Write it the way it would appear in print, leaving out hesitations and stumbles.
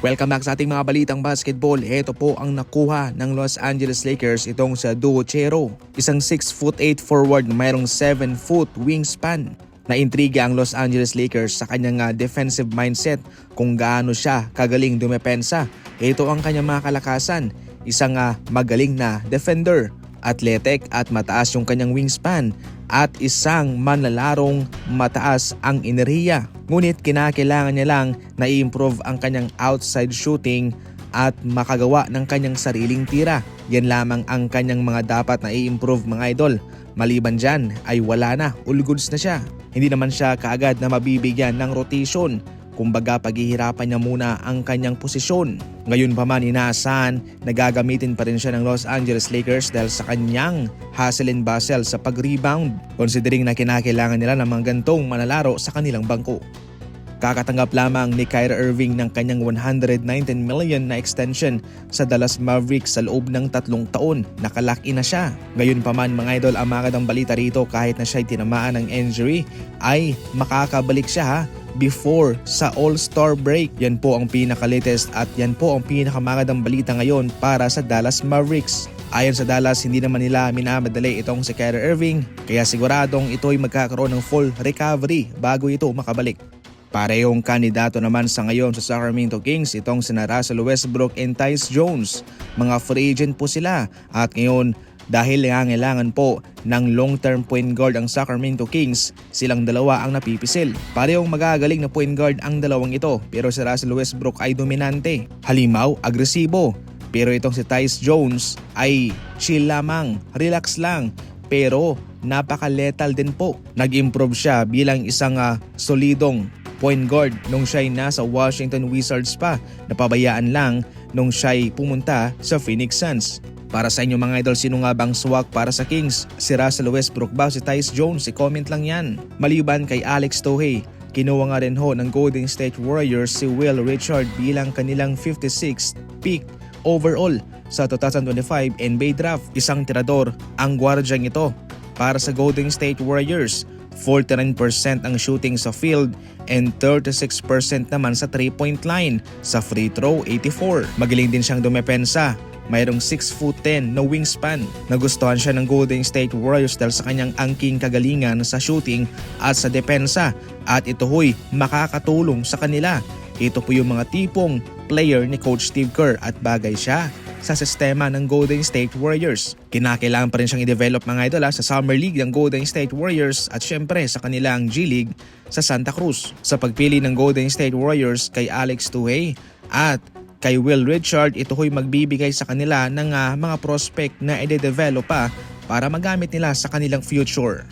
Welcome back sa ating mga balitang basketball. Ito po ang nakuha ng Los Angeles Lakers itong sa Duo Chero. Isang 6'8" forward na mayroong 7-foot wingspan. Naintriga ang Los Angeles Lakers sa kanyang defensive mindset kung gaano siya kagaling dumepensa. Ito ang kanyang mga kalakasan. Isang magaling na defender, athletic at mataas yung kanyang wingspan at isang manlalarong mataas ang enerhiya. Ngunit kinakailangan niya lang na i-improve ang kanyang outside shooting at makagawa ng kanyang sariling tira. Yan lamang ang kanyang mga dapat na i-improve mga idol. Maliban dyan ay wala na, all goods na siya. Hindi naman siya kaagad na mabibigyan ng rotation. Kumbaga paghihirapan niya muna ang kanyang posisyon. Ngayon pa man inaasahan na gagamitin pa rin siya ng Los Angeles Lakers dahil sa kanyang hustle and bustle sa pag-rebound, considering na kinakailangan nila ng mga gantong manlalaro sa kanilang bangko. Kakatanggap lamang ni Kyrie Irving ng kanyang $119 million na extension sa Dallas Mavericks sa loob ng 3 taon. Nakalock in na siya. Ngayon pa man mga idol, ang magandang balita rito kahit na siya'y tinamaan ng injury ay makakabalik siya before sa All-Star break. Yan po ang pinaka-latest at yan po ang pinakamagandang balita ngayon para sa Dallas Mavericks. Ayon sa Dallas, hindi naman nila minamadali itong si Kyrie Irving kaya siguradong ito'y magkakaroon ng full recovery bago ito makabalik. Parehong kandidato naman sa ngayon sa Sacramento Kings itong sina Russell Westbrook and Tyus Jones. Mga free agent po sila at ngayon dahil nangangailangan po ng long-term point guard ang Sacramento Kings, silang dalawa ang napipisil. Parehong magagaling na point guard ang dalawang ito pero si Russell Westbrook ay dominante, halimaw, agresibo. Pero itong si Tyus Jones ay chill lamang, relax lang pero napaka-lethal din po. Nag-improve siya bilang isang solidong point guard nung siya'y nasa Washington Wizards pa, napabayaan lang nung siya'y pumunta sa Phoenix Suns. Para sa inyo mga idol, sino nga bang swak para sa Kings? Si Russell Westbrook ba? Si Tyus Jones? I-comment lang yan. Maliban kay Alex Tohei, kinuha nga rin ho ng Golden State Warriors si Will Richard bilang kanilang 56th pick overall sa 2025 NBA Draft. Isang tirador ang gwardyang ito para sa Golden State Warriors. 49% ang shooting sa field and 36% naman sa 3-point line. Sa free throw, 84. Magaling din siyang dumepensa. Mayroong 6'10" na wingspan. Nagustuhan siya ng Golden State Warriors dahil sa kanyang angking kagalingan sa shooting at sa depensa. At ito ho'y makakatulong sa kanila. Ito po yung mga tipong player ni Coach Steve Kerr at bagay siya sa sistema ng Golden State Warriors. Kinakailangan pa rin siyang i-develop mga idol sa Summer League ng Golden State Warriors at syempre sa kanilang G League sa Santa Cruz. Sa pagpili ng Golden State Warriors kay Alex Tohei at kay Will Richard, ito ho'y magbibigay sa kanila ng mga prospect na i-develop pa para magamit nila sa kanilang future.